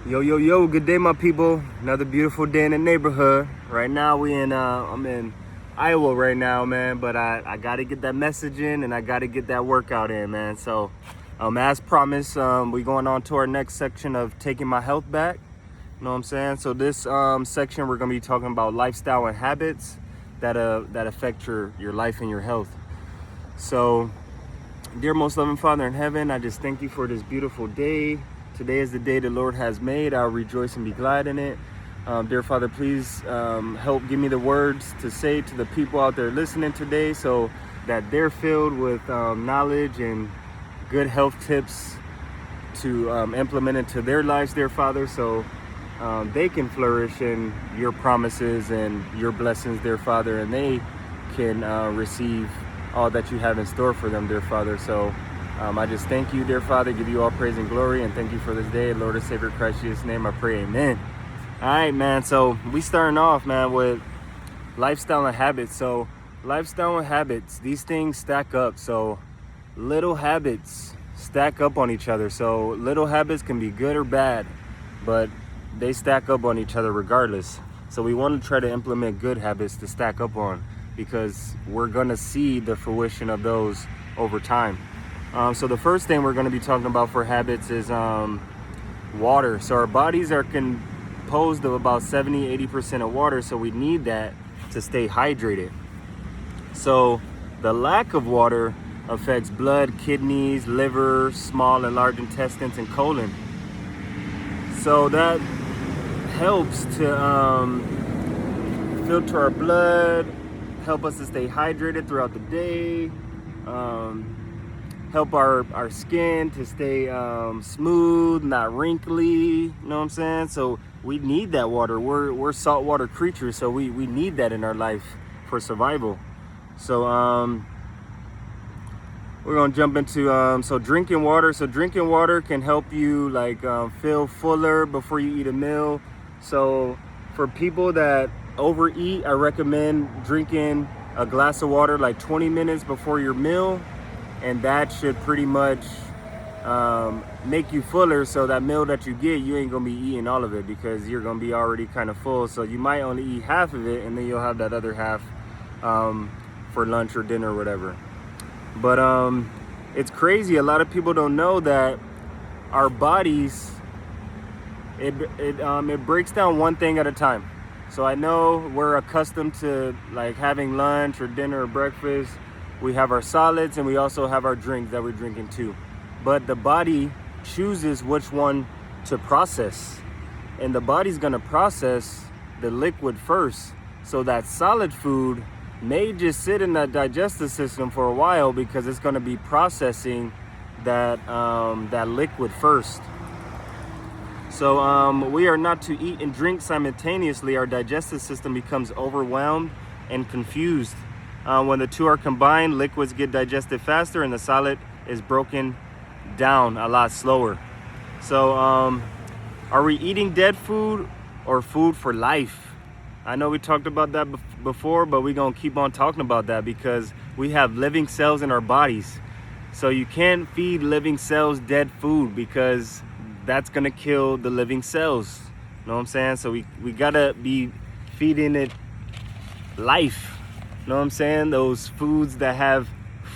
Yo, good day, my people. Another beautiful day in the neighborhood. Right now, I'm in Iowa right now, man, but I got to get that message in and I got to get that workout in, man. So, as promised, we going on to our next section of taking my health back. You know what I'm saying? So this section, we're going to be talking about lifestyle and habits that affect your life and your health. So, dear most loving Father in heaven, I just thank you for this beautiful day. Today is the day the Lord has made. I'll rejoice and be glad in it. Dear Father, please help give me the words to say to the people out there listening today so that they're filled with knowledge and good health tips to implement into their lives, dear Father, so they can flourish in your promises and your blessings, dear Father, and they can receive all that you have in store for them, dear Father. So I just thank you, dear Father, give you all praise and glory, and thank you for this day. Lord and Savior Christ Jesus' name, I pray, amen. All right, man, so we starting off, man, with lifestyle and habits. So lifestyle and habits, these things stack up. So little habits stack up on each other. So little habits can be good or bad, but they stack up on each other regardless. So we want to try to implement good habits to stack up on, because we're going to see the fruition of those over time. So the first thing we're going to be talking about for habits is water. So our bodies are composed of about 70-80% of water, so we need that to stay hydrated. So the lack of water affects blood, kidneys, liver, small and large intestines, and colon. So that helps to filter our blood, help us to stay hydrated throughout the day, help our skin to stay smooth, not wrinkly, you know what I'm saying? So we need that water. We're saltwater creatures, so we need that in our life for survival. So we're gonna jump into so drinking water. So drinking water can help you feel fuller before you eat a meal. So for people that overeat, I recommend drinking a glass of water like 20 minutes before your meal, and that should pretty much make you fuller, so that meal that you get, you ain't gonna be eating all of it because you're gonna be already kind of full. So you might only eat half of it, and then you'll have that other half for lunch or dinner or whatever. But it's crazy, a lot of people don't know that our bodies, it breaks down one thing at a time. So I know we're accustomed to like having lunch or dinner or breakfast. We have our solids and we also have our drinks that we're drinking too. But the body chooses which one to process. And the body's gonna process the liquid first. So that solid food may just sit in that digestive system for a while because it's gonna be processing that liquid first. So we are not to eat and drink simultaneously. Our digestive system becomes overwhelmed and confused. When the two are combined, liquids get digested faster and the solid is broken down a lot slower. So are we eating dead food or food for life? I know we talked about that before, but we're going to keep on talking about that because we have living cells in our bodies. So you can't feed living cells dead food because that's going to kill the living cells. You know what I'm saying? So we got to be feeding it life. You know what I'm saying? Those foods that have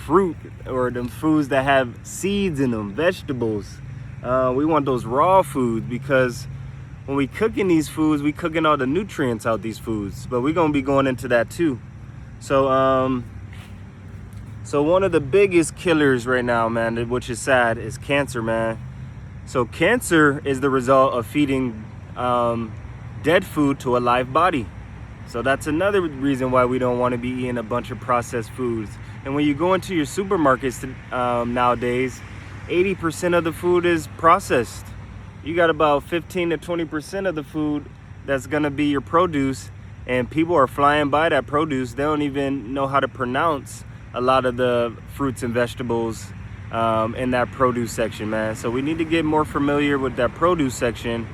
fruit, or them foods that have seeds in them, vegetables. We want those raw foods because when we cooking these foods, we cooking all the nutrients out these foods. But we're gonna be going into that too. So so one of the biggest killers right now, man, which is sad, is cancer, man. So cancer is the result of feeding dead food to a live body. So that's another reason why we don't want to be eating a bunch of processed foods. And when you go into your supermarkets nowadays, 80% of the food is processed. You got about 15 to 20% of the food that's going to be your produce, and people are flying by that produce. They don't even know how to pronounce a lot of the fruits and vegetables in that produce section, man. So we need to get more familiar with that produce section.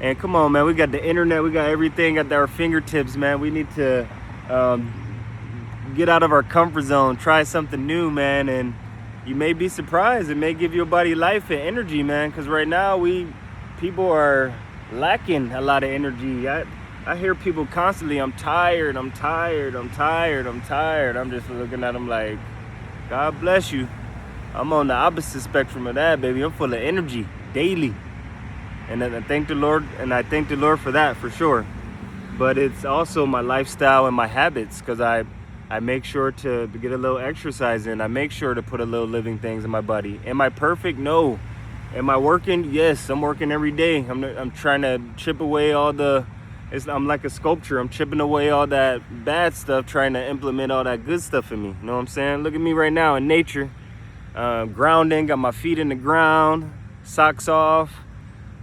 And come on, man, we got the internet, we got everything at our fingertips, man. We need to get out of our comfort zone, try something new, man. And you may be surprised. It may give your body life and energy, man. Because right now, people are lacking a lot of energy. I hear people constantly, I'm tired, I'm tired, I'm tired, I'm tired. I'm just looking at them like, God bless you. I'm on the opposite spectrum of that, baby. I'm full of energy daily. And I thank the Lord, for that, for sure. But it's also my lifestyle and my habits, because I make sure to get a little exercise in. I make sure to put a little living things in my body. Am I perfect? No. Am I working? Yes, I'm working every day. I'm trying to chip away all I'm like a sculpture. I'm chipping away all that bad stuff, trying to implement all that good stuff in me. You know what I'm saying? Look at me right now in nature. Grounding, got my feet in the ground, socks off.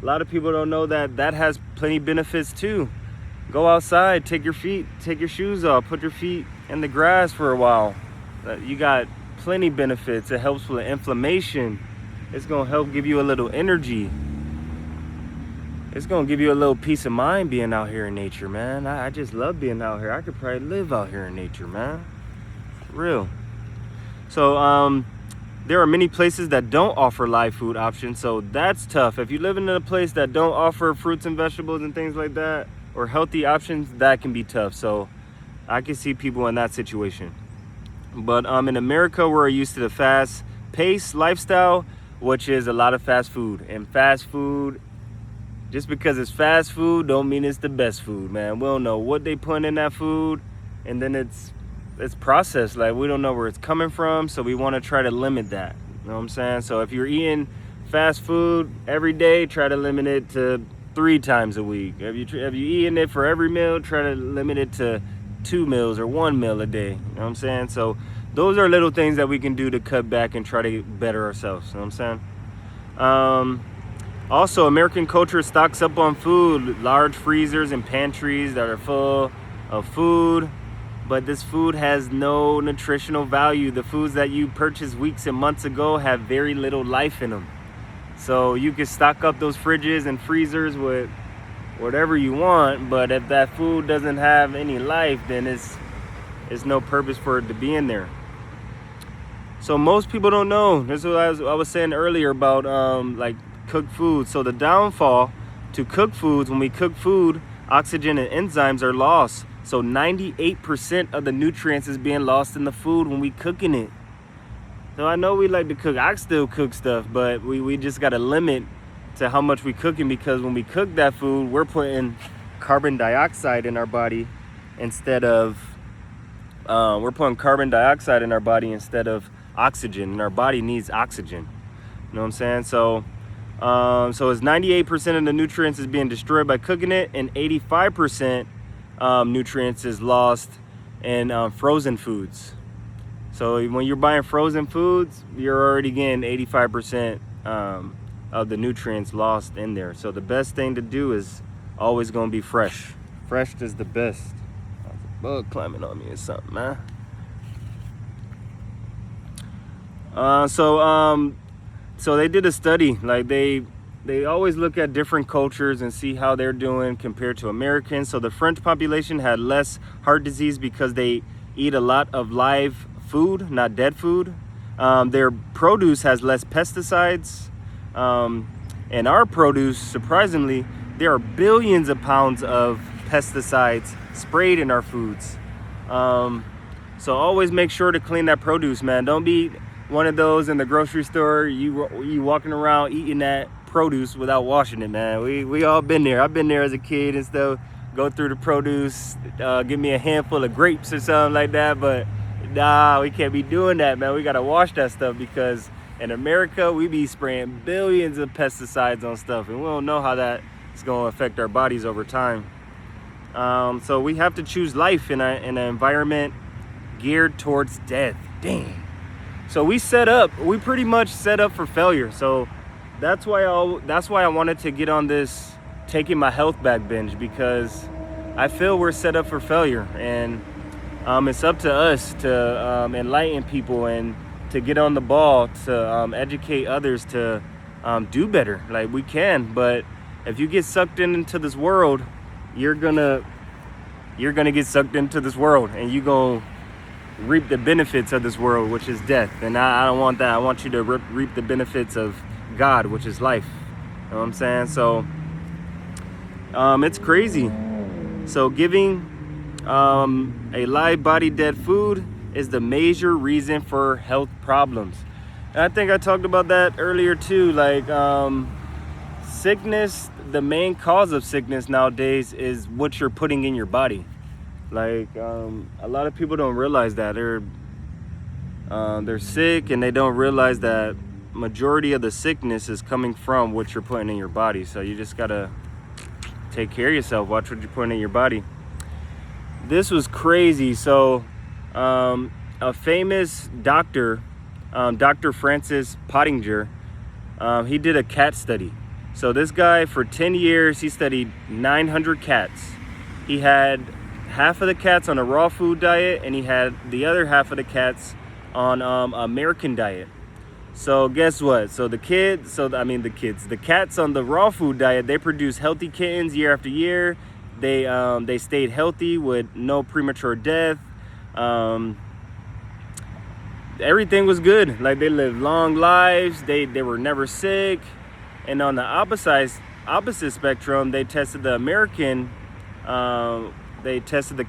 A lot of people don't know that has plenty benefits too. Go outside, take your shoes off, put your feet in the grass for a while. You got plenty benefits. It helps with inflammation. It's gonna help give you a little energy. It's gonna give you a little peace of mind being out here in nature, man. I just love being out here. I could probably live out here in nature, man. For real. So there are many places that don't offer live food options, so that's tough. If you live in a place that don't offer fruits and vegetables and things like that, or healthy options, that can be tough. So I can see people in that situation. But in America, we're used to the fast-paced lifestyle, which is a lot of fast food. And fast food, just because it's fast food, don't mean it's the best food, man. We don't know what they put in that food, and then it's processed. Like, we don't know where it's coming from, so we want to try to limit that. You know what I'm saying? So if you're eating fast food every day, try to limit it to 3 times a week. If you eating it for every meal, try to limit it to 2 meals or 1 meal a day. You know what I'm saying? So those are little things that we can do to cut back and try to better ourselves. You know what I'm saying? Also, American culture stocks up on food, large freezers and pantries that are full of food, but this food has no nutritional value. The foods that you purchased weeks and months ago have very little life in them. So you can stock up those fridges and freezers with whatever you want, but if that food doesn't have any life, then it's no purpose for it to be in there. So most people don't know. This is what I was saying earlier about like cooked food. So the downfall to cooked foods, when we cook food, oxygen and enzymes are lost. So 98% of the nutrients is being lost in the food when we cooking it. So I know we like to cook. I still cook stuff, but we just got to limit to how much we cooking, because when we cook that food, we're putting carbon dioxide in our body instead of oxygen, and our body needs oxygen. You know what I'm saying? So it's 98% of the nutrients is being destroyed by cooking it, and 85% nutrients is lost in frozen foods. So when you're buying frozen foods, you're already getting 85% of the nutrients lost in there. So the best thing to do is always gonna be fresh. Fresh is the best. There's a bug climbing on me or something, man. So they did a study. Like they always look at different cultures and see how they're doing compared to Americans. So the French population had less heart disease because they eat a lot of live food, not dead food. Their produce has less pesticides. And our produce, surprisingly, there are billions of pounds of pesticides sprayed in our foods. So always make sure to clean that produce, man. Don't be one of those in the grocery store, you walking around eating that produce without washing it, man. We all been there. I've been there as a kid and stuff. Go through the produce, give me a handful of grapes or something like that. But nah, we can't be doing that, man. We gotta wash that stuff, because in America, we be spraying billions of pesticides on stuff, and we don't know how that is going to affect our bodies over time. So we have to choose life in an environment geared towards death. Dang. So we pretty much set up for failure. So that's why I wanted to get on this taking my health back binge, because I feel we're set up for failure, and it's up to us to enlighten people and to get on the ball, to educate others to do better. Like, we can, but if you get sucked into this world, you're gonna get sucked into this world, and you're gonna reap the benefits of this world, which is death. And I don't want that. I want you to reap the benefits of God, which is life. You know what I'm saying? So It's crazy. So giving a live body dead food is the major reason for health problems. And I think I talked about that earlier too. Like sickness, the main cause of sickness nowadays is what you're putting in your body. Like a lot of people don't realize that they're sick, and they don't realize that majority of the sickness is coming from what you're putting in your body. So you just gotta take care of yourself. Watch what you're putting in your body. This was crazy. So a famous doctor, Dr. Francis Pottinger, he did a cat study. So this guy, for 10 years, he studied 900 cats. He had half of the cats on a raw food diet, and he had the other half of the cats on American diet. So guess what? So the cats on the raw food diet, they produce healthy kittens year after year. They stayed healthy with no premature death. Everything was good. Like, they lived long lives. They were never sick. And on the opposite spectrum, they tested the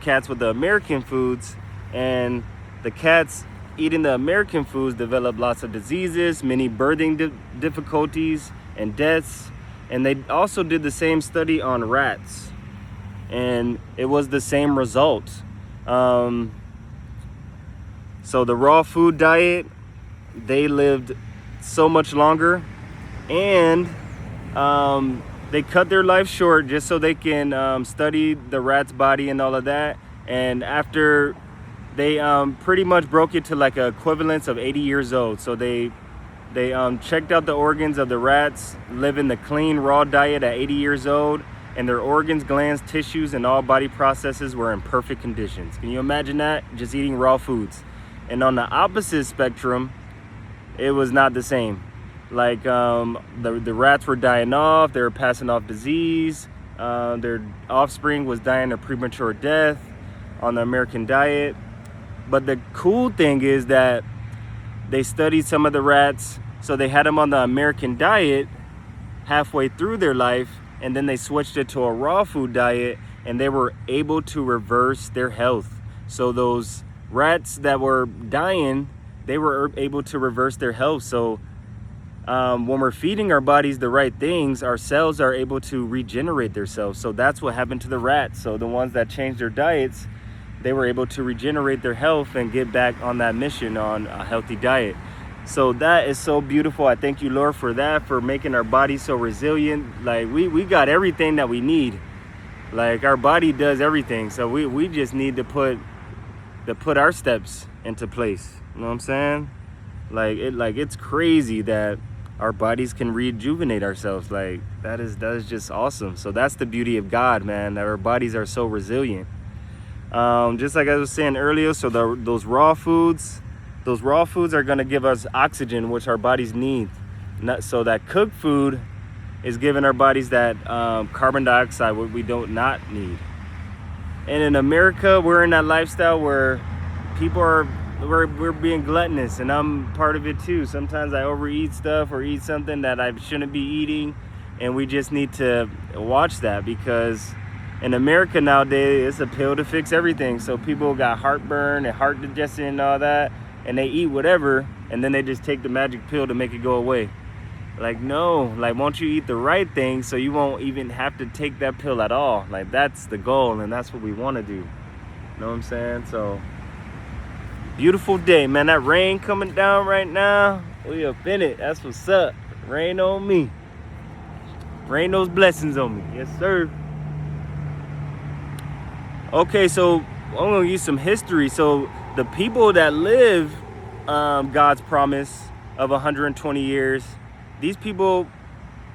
cats with the American foods, and the cats eating the American foods developed lots of diseases, many birthing difficulties, and deaths. And they also did the same study on rats, and it was the same result. So the raw food diet, they lived so much longer, and they cut their life short just so they can study the rat's body and all of that. And after they pretty much broke it to like an equivalence of 80 years old. So they checked out the organs of the rats living the clean raw diet at 80 years old, and their organs, glands, tissues, and all body processes were in perfect conditions. Can you imagine that? Just eating raw foods. And on the opposite spectrum, it was not the same. Like the rats were dying off, they were passing off disease, their offspring was dying a premature death on the American diet. But the cool thing is that they studied some of the rats, so they had them on the American diet halfway through their life, and then they switched it to a raw food diet, and they were able to reverse their health. So those rats that were dying, they were able to reverse their health. So when we're feeding our bodies the right things, our cells are able to regenerate themselves. So that's what happened to the rats. So the ones that changed their diets, they were able to regenerate their health and get back on that mission on a healthy diet. So that is so beautiful. I thank you, Lord, for that, for making our body so resilient. Like we got everything that we need. Like, our body does everything. So we just need to put our steps into place. You know what I'm saying? Like it's crazy that our bodies can rejuvenate ourselves. Like that is just awesome. So that's the beauty of God, man, that our bodies are so resilient. Just like I was saying earlier, so those raw foods are going to give us oxygen, which our bodies need. So that cooked food is giving our bodies that carbon dioxide, what we don't not need. And in America, we're in that lifestyle where we're being gluttonous, and I'm part of it too. Sometimes I overeat stuff or eat something that I shouldn't be eating, and we just need to watch that, because in America nowadays, it's a pill to fix everything. So people got heartburn and heart digestion and all that, and they eat whatever, and then they just take the magic pill to make it go away. Like, no, like, won't you eat the right thing so you won't even have to take that pill at all? Like, that's the goal, and that's what we want to do. You know what I'm saying? So, beautiful day, man. That rain coming down right now, we up in it. That's what's up. Rain on me. Rain those blessings on me. Yes, sir. Okay, so I'm going to use some history. So the people that live God's promise of 120 years, these people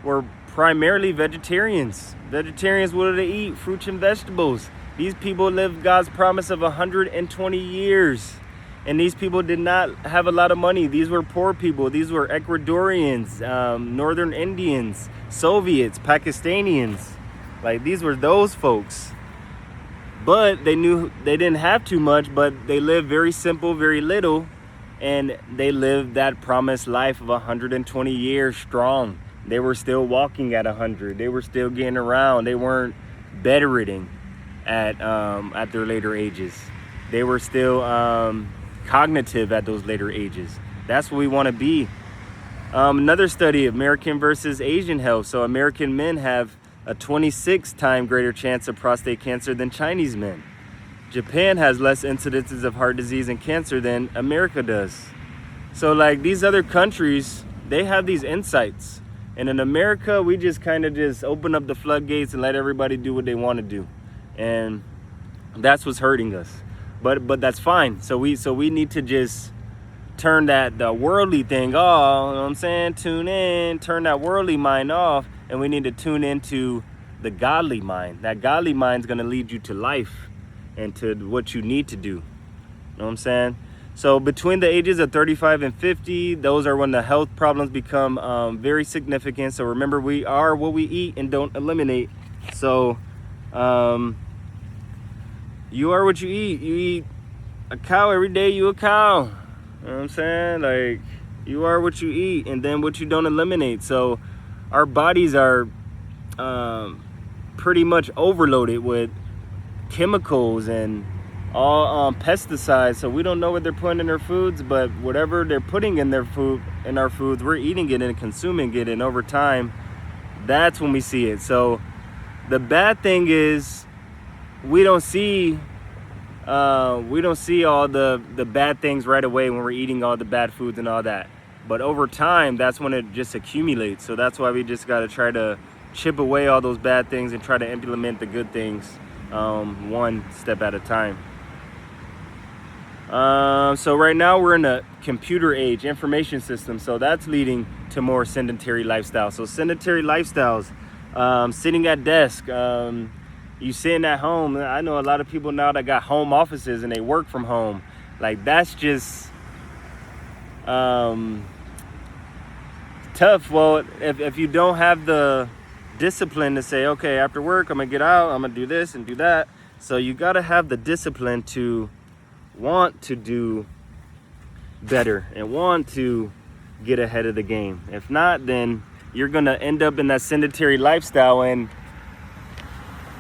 were primarily vegetarians. Vegetarians, what do they eat? Fruits and vegetables. These people lived God's promise of 120 years. And these people did not have a lot of money. These were poor people. These were Ecuadorians, Northern Indians, Soviets, Pakistanians. Like, these were those folks. But they knew they didn't have too much, but they lived very simple, very little, and they lived that promised life of 120 years strong. They were still walking at 100. They were still getting around. They weren't bedridden at their later ages. They were still cognitive at those later ages. That's what we want to be. Another study, American versus Asian health. So American men have a 26-time greater chance of prostate cancer than Chinese men. Japan has less incidences of heart disease and cancer than America does. So like these other countries, they have these insights. And in America, we just kind of just open up the floodgates and let everybody do what they want to do. And that's what's hurting us. But that's fine. So we need to just turn the worldly thing off, you know what I'm saying? Tune in, turn that worldly mind off, and we need to tune into the godly mind. That godly mind is going to lead you to life and to what you need to do. You know what I'm saying? So between the ages of 35 and 50, those are when the health problems become very significant. So remember, we are what we eat and don't eliminate. So you are what you eat. You eat a cow every day, you a cow. You know what I'm saying? Like, you are what you eat and then what you don't eliminate. So our bodies are pretty much overloaded with chemicals and all pesticides. So we don't know what they're putting in their foods, but whatever they're putting in their food, in our foods, we're eating it and consuming it. And over time, that's when we see it. So the bad thing is we don't see all the bad things right away when we're eating all the bad foods and all that. But over time, that's when it just accumulates. So that's why we just got to try to chip away all those bad things and try to implement the good things one step at a time. So right now we're in a computer age, information system. So that's leading to more sedentary lifestyle. So sedentary lifestyles, sitting at desk, you sitting at home. I know a lot of people now that got home offices and they work from home. Like, that's just tough. Well, if you don't have the discipline to say, okay, after work, I'm gonna get out, I'm gonna do this and do that. So you gotta have the discipline to want to do better and want to get ahead of the game. If not, then you're gonna end up in that sedentary lifestyle. And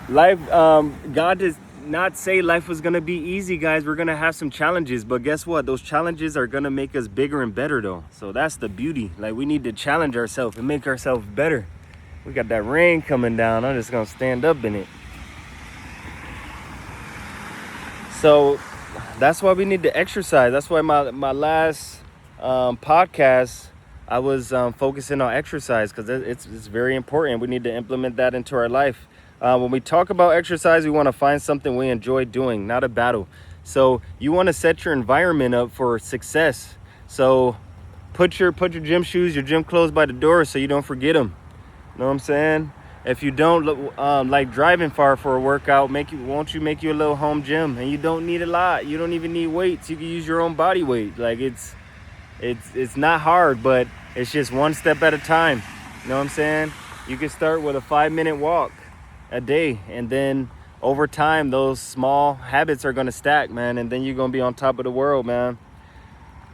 life, God does not say life was gonna be easy, guys. We're gonna have some challenges, but guess what? Those challenges are gonna make us bigger and better, though. So that's the beauty. Like, we need to challenge ourselves and make ourselves better. We got that rain coming down. I'm just gonna stand up in it. So that's why we need to exercise. That's why my last podcast, I was focusing on exercise, because it's very important. We need to implement that into our life. When we talk about exercise, we want to find something we enjoy doing, not a battle. So you want to set your environment up for success. So put your gym shoes, your gym clothes by the door so you don't forget them. You know what I'm saying? If you don't like driving far for a workout, won't you make you a little home gym? And you don't need a lot. You don't even need weights. You can use your own body weight. Like, it's not hard, but it's just one step at a time. You know what I'm saying? You can start with a 5-minute walk a day, and then over time, those small habits are gonna stack, man, and then you're gonna be on top of the world, man.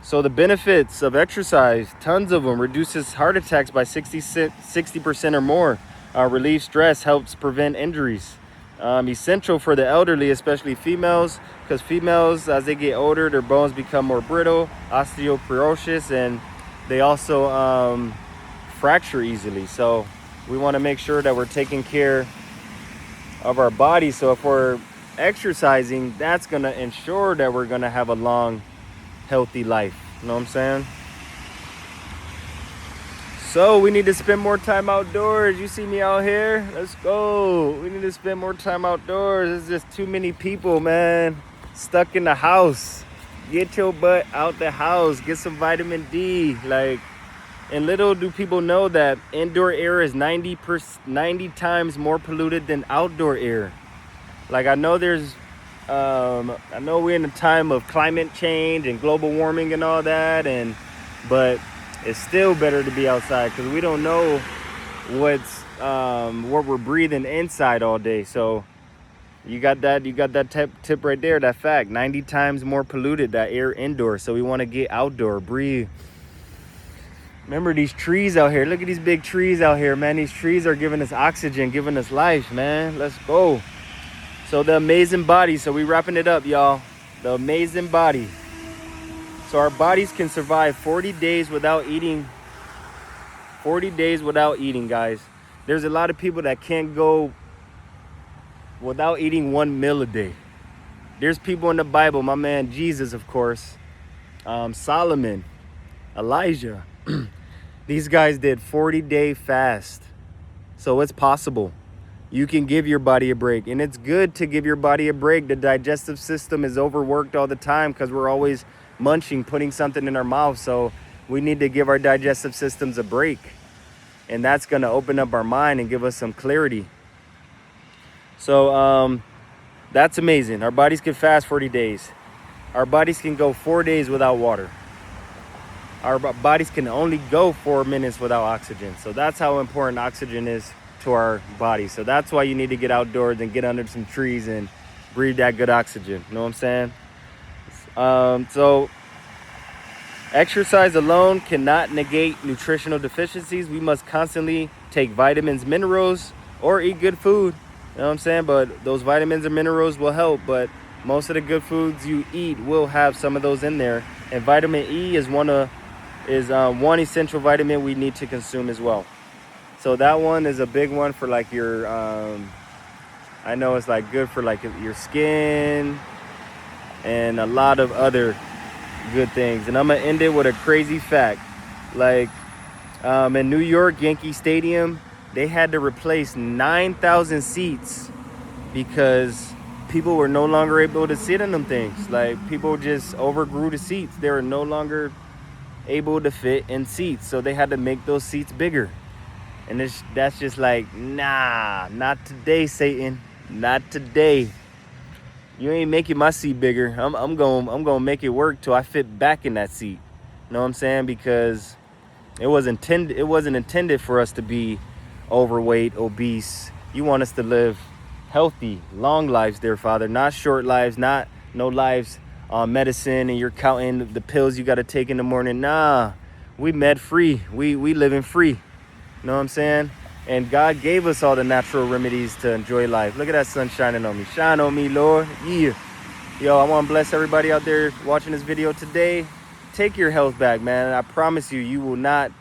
So the benefits of exercise, tons of them: reduces heart attacks by 60% or more, relieves stress, helps prevent injuries, essential for the elderly, especially females, because females, as they get older, their bones become more brittle, osteoporosis, and they also fracture easily. So we want to make sure that we're taking care of our body. So if we're exercising, that's going to ensure that we're going to have a long, healthy life. You know what I'm saying? So we need to spend more time outdoors. You see me out here? Let's go. We need to spend more time outdoors. There's just too many people, man, stuck in the house. Get your butt out the house. Get some vitamin D. Like, and little do people know that indoor air is 90 times more polluted than outdoor air. Like, I know we're in a time of climate change and global warming and all that, but it's still better to be outside, because we don't know what we're breathing inside all day. So you got that tip right there, that fact: 90 times more polluted, that air indoor. So we want to get outdoor, breathe Remember these trees out here. Look at these big trees out here, man. These trees are giving us oxygen, giving us life, man. Let's go. So the amazing body. So we wrapping it up, y'all. The amazing body. So our bodies can survive 40 days without eating. 40 days without eating, guys. There's a lot of people that can't go without eating 1 meal a day. There's people in the Bible, my man Jesus, of course, Solomon, Elijah. These guys did 40-day fast. So it's possible. You can give your body a break. And it's good to give your body a break. The digestive system is overworked all the time because we're always munching, putting something in our mouth. So we need to give our digestive systems a break. And that's going to open up our mind and give us some clarity. So that's amazing. Our bodies can fast 40 days. Our bodies can go 4 days without water. Our bodies can only go 4 minutes without oxygen. So that's how important oxygen is to our body. So that's why you need to get outdoors and get under some trees and breathe that good oxygen. You know what I'm saying? So exercise alone cannot negate nutritional deficiencies. We must constantly take vitamins, minerals, or eat good food. You know what I'm saying? But those vitamins and minerals will help. But most of the good foods you eat will have some of those in there. And vitamin E is one essential vitamin we need to consume as well. So that one is a big one for like your, I know it's like good for like your skin and a lot of other good things. And I'm gonna end it with a crazy fact. Like in New York, Yankee Stadium, they had to replace 9,000 seats because people were no longer able to sit in them things. Like people just overgrew the seats. They were no longer able to fit in seats, so they had to make those seats bigger. And that's just like, nah, not today, Satan, not today. You ain't making my seat bigger. I'm gonna make it work till I fit back in that seat. You know what I'm saying? Because it wasn't intended for us to be overweight, obese. You want us to live healthy, long lives, dear Father, not short lives, not no lives on medicine and you're counting the pills you got to take in the morning. Nah, we med free. We living free. You know what I'm saying? And God gave us all the natural remedies to enjoy life. Look at that sun shining on me. Shine on me, Lord. Yeah. Yo, I want to bless everybody out there watching this video today. Take your health back, man. I promise you, you will not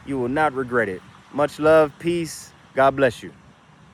regret it. Much love, peace. God bless you.